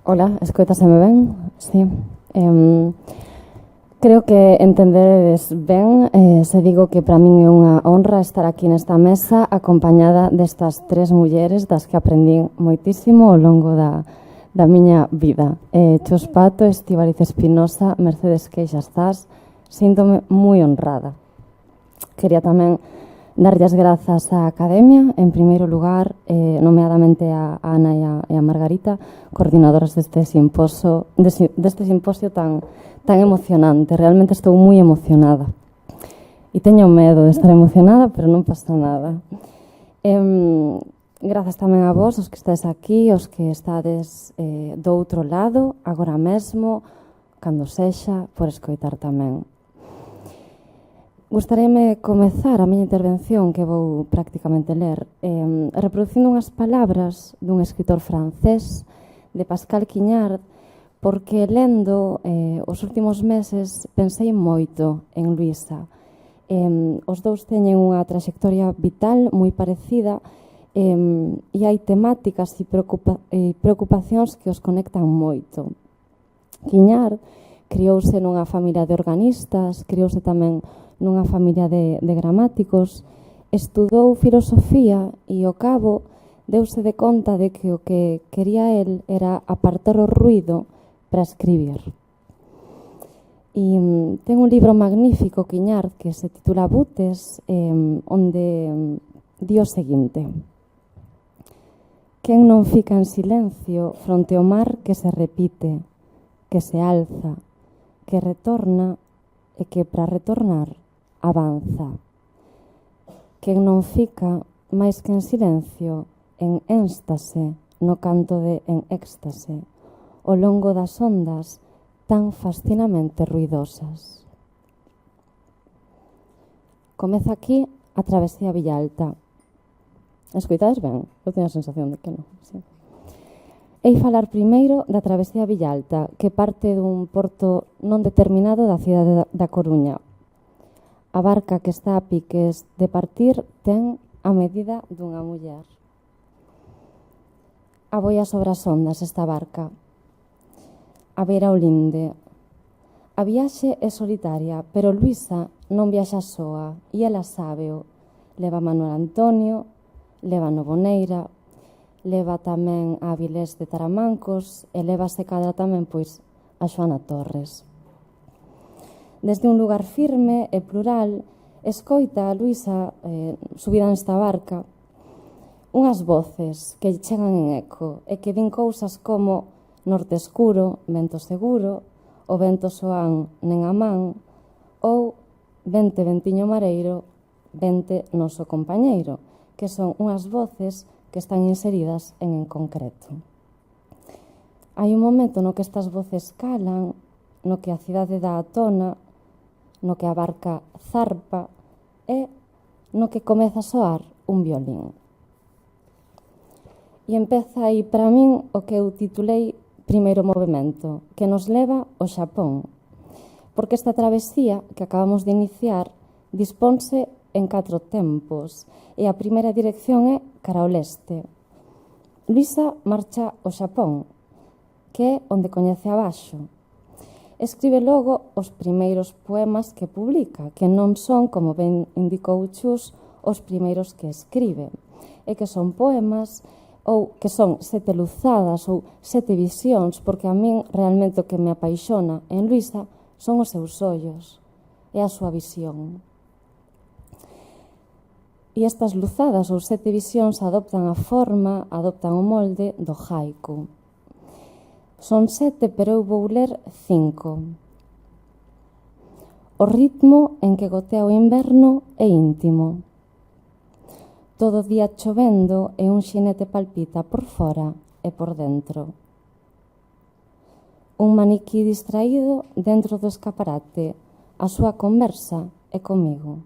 Ola, escoitaseme ben? Sí. Creo que entendedes ben se digo que para min é unha honra estar aquí nesta mesa acompañada destas tres mulleres das que aprendín moitísimo ao longo da miña vida. Chus Pato, Estíbaliz Espinosa, Mercedes Queixas-Zas, síntome moi honrada. Quería tamén darlle as grazas á Academia, en primeiro lugar, nomeadamente a Ana e a Margarita, coordinadoras deste simposio tan emocionante. Realmente estou moi emocionada. E teño medo de estar emocionada, pero non pasa nada. Grazas tamén a vos, os que estáis aquí, os que estades do outro lado, agora mesmo, cando sexa, por escoitar tamén. Gustaríame comezar a miña intervención, que vou prácticamente ler, reproducindo unhas palabras dun escritor francés, de Pascal Quignard, porque lendo os últimos meses pensei moito en Luisa. Os dous teñen unha traxectoria vital moi parecida e hai temáticas e preocupacións que os conectan moito. Quignard criouse nunha familia de organistas, criouse tamén nunha familia de gramáticos, estudou filosofía e ao cabo deuse de conta de que o que quería el era apartar o ruído para escribir. E ten un libro magnífico, Quignard, que se titula Butes, onde di o seguinte: quen non fica en silencio fronte ao mar que se repite, que se alza, que retorna e que para retornar avanza. Quen non fica máis que en silencio, en énstase, no canto de en éxtase, ao longo das ondas tan fascinamente ruidosas. Comeza aquí a travesía Villalta. Escoitades ben? Eu teño a sensación de que non. Sí. Hei falar primeiro da travesía Villalta, que parte dun porto non determinado da cidade da Coruña. A barca que está a piques de partir ten a medida dunha muller. Aboia sobre as ondas esta barca. A beira o linde. A viaxe é solitaria, pero Luisa non viaxa soa e ela sábeo. Leva Manuel Antonio, leva Novoneira, leva tamén a Avilés de Taramancos e leva se cadra tamén pois a Xoana Torres. Desde un lugar firme e plural, escoita a Luisa, subida nesta barca, unhas voces que chegan en eco e que din cousas como norte escuro, vento seguro, o vento soán nen a man, ou vente ventiño mareiro, vente noso compañeiro, que son unhas voces que están inseridas en concreto. Hai un momento no que estas voces calan, no que a cidade dá a tona, no que a barca zarpa e no que comeza a soar un violín. E empeza aí para min o que eu titulei primeiro movimento, que nos leva ao Xapón, porque esta travesía que acabamos de iniciar disponse en 4 tempos e a primeira dirección é cara ao leste. Luisa marcha ao Xapón, que é onde coñece a Baxo. Escribe logo os primeiros poemas que publica, que non son, como ben indicou Chus, os primeiros que escribe, e que son poemas ou que son 7 luzadas ou 7 visións, porque a min realmente o que me apaixona en Luisa son os seus ollos e a súa visión. E estas luzadas ou 7 visións adoptan a forma, adoptan o molde do haiku. Son 7, pero eu vou ler 5. O ritmo en que gotea o inverno é íntimo. Todo día chovendo e un xinete palpita por fora e por dentro. Un maniquí distraído dentro do escaparate, a súa conversa é comigo.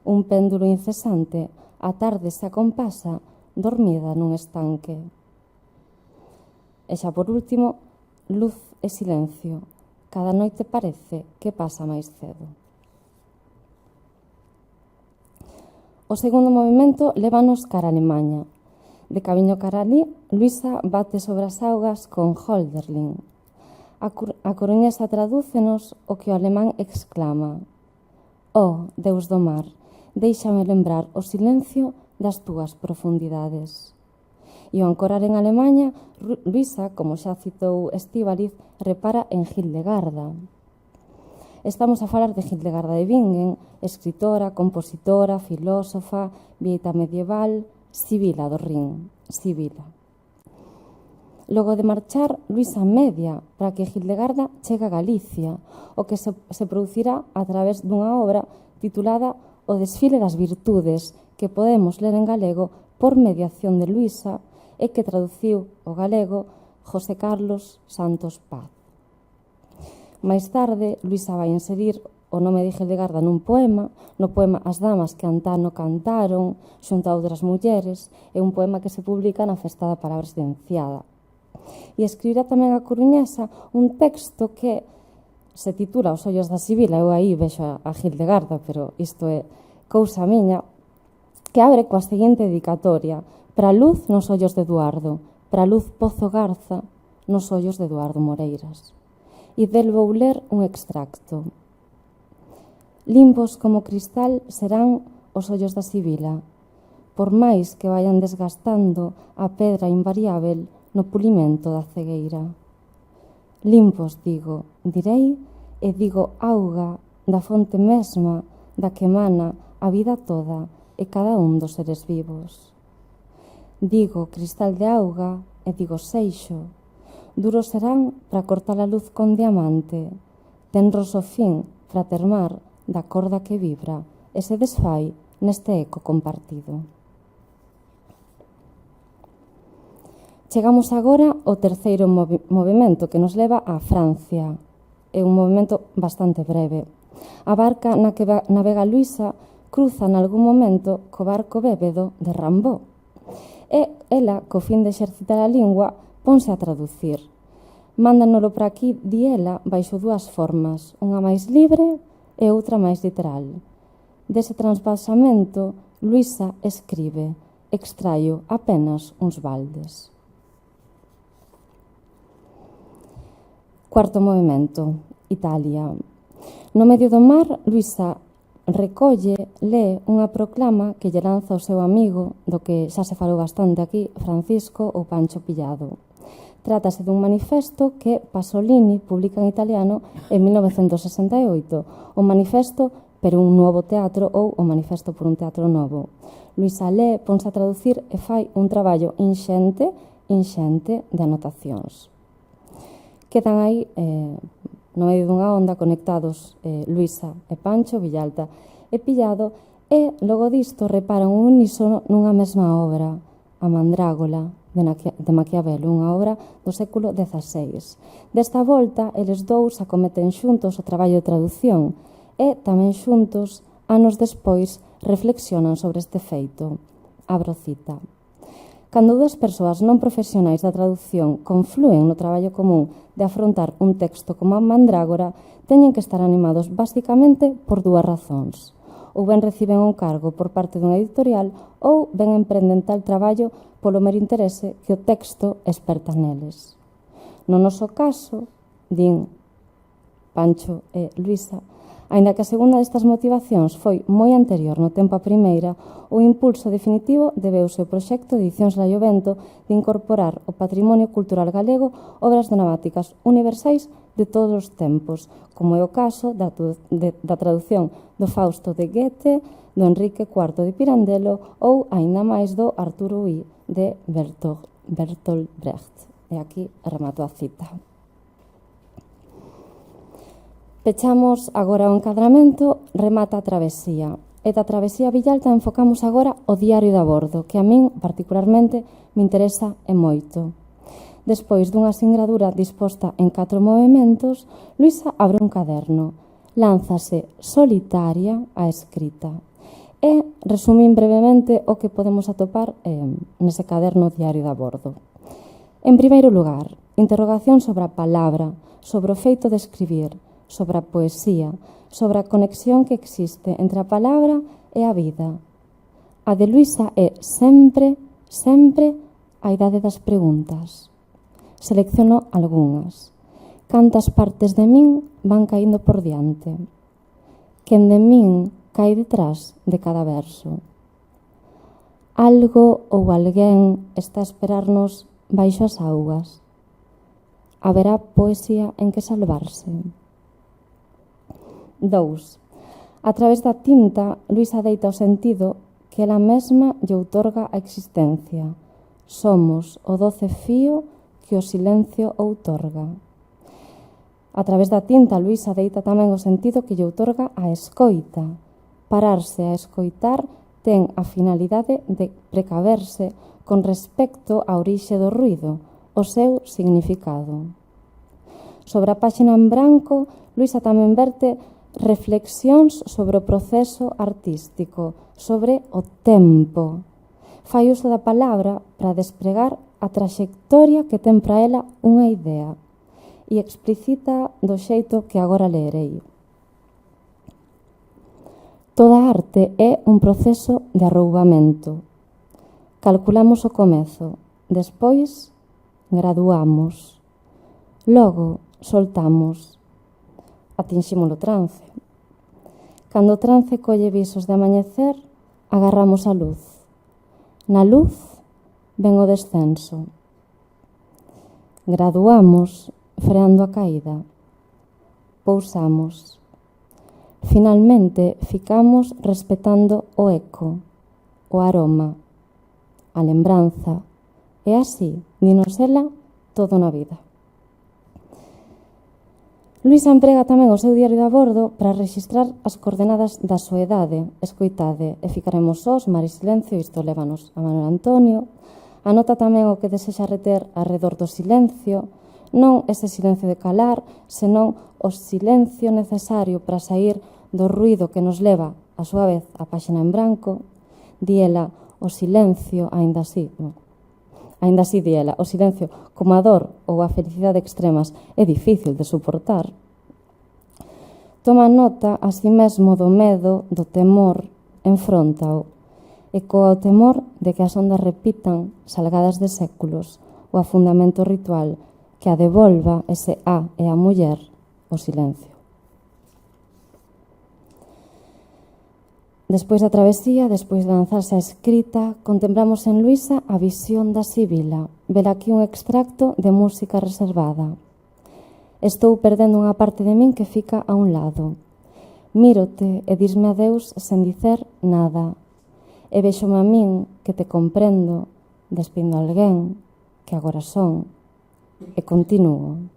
Un péndulo incesante, a tarde se acompasa, dormida nun estanque. E xa por último, luz e silencio. Cada noite parece que pasa máis cedo. O segundo movimento lévanos cara a Alemaña. De camiño cara alí, Luisa bate sobre as augas con Hölderlin. A coruñesa tradúcenos o que o alemán exclama: «Oh, Deus do mar, déixame lembrar o silencio das túas profundidades». E ao ancorar en Alemanha, Luisa, como xa citou Estíbaliz, repara en Hildegarda. Estamos a falar de Hildegarda de Bingen, escritora, compositora, filósofa, beata medieval, Sibila do Rin, Sibila. Logo de marchar, Luisa media para que Hildegarda chegue a Galicia, o que se producirá a través dunha obra titulada O desfile das virtudes, que podemos ler en galego por mediación de Luisa e que traduciu ao galego José Carlos Santos Paz. Mais tarde, Luisa vai inserir o nome de Hildegarda nun poema, no poema As damas que antano cantaron, xunto a outras mulleres, é un poema que se publica na Festa da Palabra Silenciada. E escribirá tamén a coruñesa un texto que se titula Os ollos da Sibila, eu aí vexo a Hildegarda, pero isto é cousa miña, que abre coa seguinte dedicatoria: para a luz nos ollos de Eduardo, para a luz Pozo Garza nos ollos de Eduardo Moreiras. E del vou ler un extracto. Limpos como cristal serán os ollos da Sibila, por máis que vayan desgastando a pedra invariável no pulimento da cegueira. Limpos, digo, direi, e digo auga da fonte mesma da que emana a vida toda e cada un dos seres vivos. Digo cristal de auga e digo seixo, duros serán para cortar a luz con diamante, tenros o fin para termar da corda que vibra e se desfai neste eco compartido. Chegamos agora ao terceiro movimento que nos leva a Francia. É un movimento bastante breve. A barca na que navega Luisa cruza nalgún momento co barco bébedo de Rimbaud. E ela, co fin de exercitar a lingua, ponse a traducir. Mándanolo para aquí, di ela, baixo dúas formas, unha máis libre e outra máis literal. Dese transvasamento, Luisa escribe: extraio apenas uns baldes. Cuarto movimento, Italia. No medio do mar, Luisa recolle, lee unha proclama que lle lanza o seu amigo, do que xa se falou bastante aquí, Francisco ou Pancho Pillado. Trátase dun manifesto que Pasolini publica en italiano en 1968, o Manifesto per un nuovo teatro ou o Manifesto por un teatro novo. Luisa lee, ponse a traducir e fai un traballo inxente de anotacións. Quedan aí no medio dunha onda conectados Luisa e Pancho, Villalta e Pillado, e logo disto reparan un unísono nunha mesma obra, a Mandrágola, de Maquiavelo, unha obra do século XVI. Desta volta, eles dous acometen xuntos o traballo de traducción e tamén xuntos, anos despois, reflexionan sobre este feito. Abro cita. Cando dúas persoas non profesionais da traducción conflúen no traballo común de afrontar un texto como a Mandrágora, teñen que estar animados basicamente por dúas razóns. Ou ben reciben un cargo por parte dunha editorial ou ben emprenden tal traballo polo mero interese que o texto esperta neles. No noso caso, din Pancho e Luisa, aínda que a segunda destas motivacións foi moi anterior no tempo a primeira, o impulso definitivo debeuse ao proxecto de Edicións Laiovento de incorporar ao patrimonio cultural galego obras dramáticas universais de todos os tempos, como é o caso da traducción do Fausto de Goethe, do Enrique IV de Pirandello ou, aínda máis, do Arthur Ui de Bertolt Brecht. E aquí remato a cita. Pechamos agora o encadramento, remata a travesía. E da travesía Villalta enfocamos agora o diario de a bordo, que a min particularmente me interesa e moito. Despois dunha singradura disposta en 4 movimentos, Luisa abre un caderno, lánzase solitaria á escrita e resumín brevemente o que podemos atopar nese caderno diario de a bordo. En primeiro lugar, interrogación sobre a palabra, sobre o feito de escribir, sobre a poesía, sobre a conexión que existe entre a palabra e a vida. A de Luisa é sempre sempre a idade das preguntas. Selecciono algunhas. Cantas partes de min van caíndo por diante? Quen de min cae detrás de cada verso? Algo ou alguén está a esperarnos baixo as augas. Haberá poesía en que salvarse. 2. A través da tinta, Luisa deita o sentido que ela mesma lle outorga a existencia. Somos o doce fío que o silencio outorga. A través da tinta, Luisa deita tamén o sentido que lle outorga a escoita. Pararse a escoitar ten a finalidade de precaverse con respecto á orixe do ruído, o seu significado. Sobre a páxina en branco, Luisa tamén verte reflexións sobre o proceso artístico, sobre o tempo. Fai uso da palabra para despregar a traxectoria que ten para ela unha idea e explicita do xeito que agora leerei. Toda arte é un proceso de arroubamento. Calculamos o comezo, despois graduamos, logo soltamos, atinximos o trance. Cando o trance colle visos de amañecer, agarramos a luz. Na luz ven o descenso. Graduamos freando a caída. Pousamos. Finalmente, ficamos respetando o eco, o aroma, a lembranza. E así, dinos ela, todo na vida. Luisa emprega tamén o seu diario de a bordo para registrar as coordenadas da soedade. Escoitade, e ficaremos sós, mar e silencio, isto lévanos a Manuel Antonio. Anota tamén o que desexa reter arredor do silencio, non ese silencio de calar, senón o silencio necesario para sair do ruído que nos leva, a súa vez, a páxina en branco. Diela, o silencio, aínda así diela, o silencio, como a dor ou a felicidade extremas, é difícil de suportar. Toma nota, así mesmo, do medo, do temor, enfróntao. Ecoa o temor de que as ondas repitan, salgadas de séculos, o afundamento ritual que a devolva ese a e a muller, o silencio. Despois da travesía, despois de lanzarse a escrita, contemplamos en Luisa a visión da Sibila. Vela aquí un extracto de música reservada. Estou perdendo unha parte de min que fica a un lado. Mírote e disme adeus sen dicer nada. E véxome a min que te comprendo, despindo alguén que agora son, e continúo.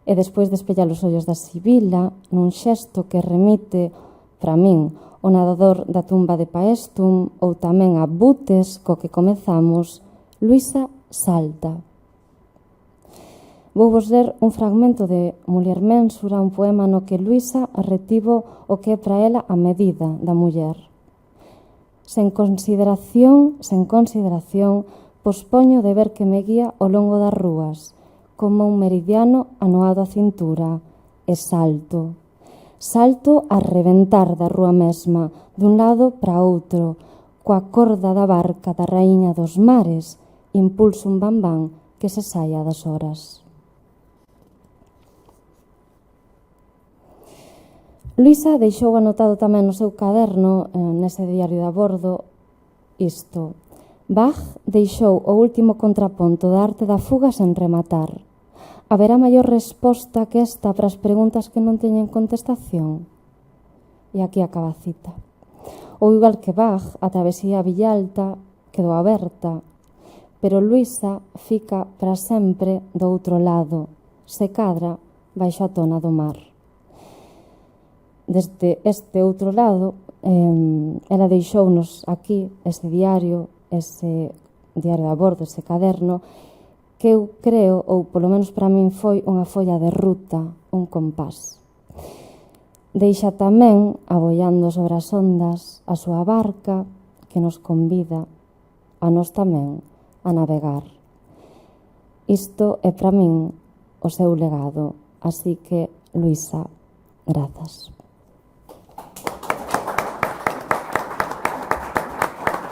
E despois de espellar os ollos da Sibila, nun xesto que remite para min, o nadador da tumba de Paestum ou tamén a Butes co que comezamos, Luisa salta. Vou vos ler un fragmento de Muller Mensura, un poema no que Luisa retivo o que é para ela a medida da muller. Sen consideración, pospoño de ver que me guía ao longo das rúas, como un meridiano anoado á cintura, e salto. Salto a reventar da rúa mesma, dun lado para outro, coa corda da barca da raíña dos mares, impulso un bambán que se saia das horas. Luisa deixou anotado tamén no seu caderno, nese diario de a bordo, isto. Bach deixou o último contraponto da arte da fuga sen rematar. Haberá maior resposta que esta para as preguntas que non teñen contestación? E aquí acaba a cita. Ou igual que Bach, a travesía a Villalta quedou aberta, pero Luisa fica para sempre do outro lado, se cadra baixo a tona do mar. Desde este outro lado, ela deixounos aquí ese diario a bordo, ese caderno, que eu creo, ou polo menos para min foi unha folla de ruta, un compás. Deixa tamén, aboiando sobre as ondas, a súa barca que nos convida a nós tamén a navegar. Isto é para min o seu legado, así que, Luisa, grazas.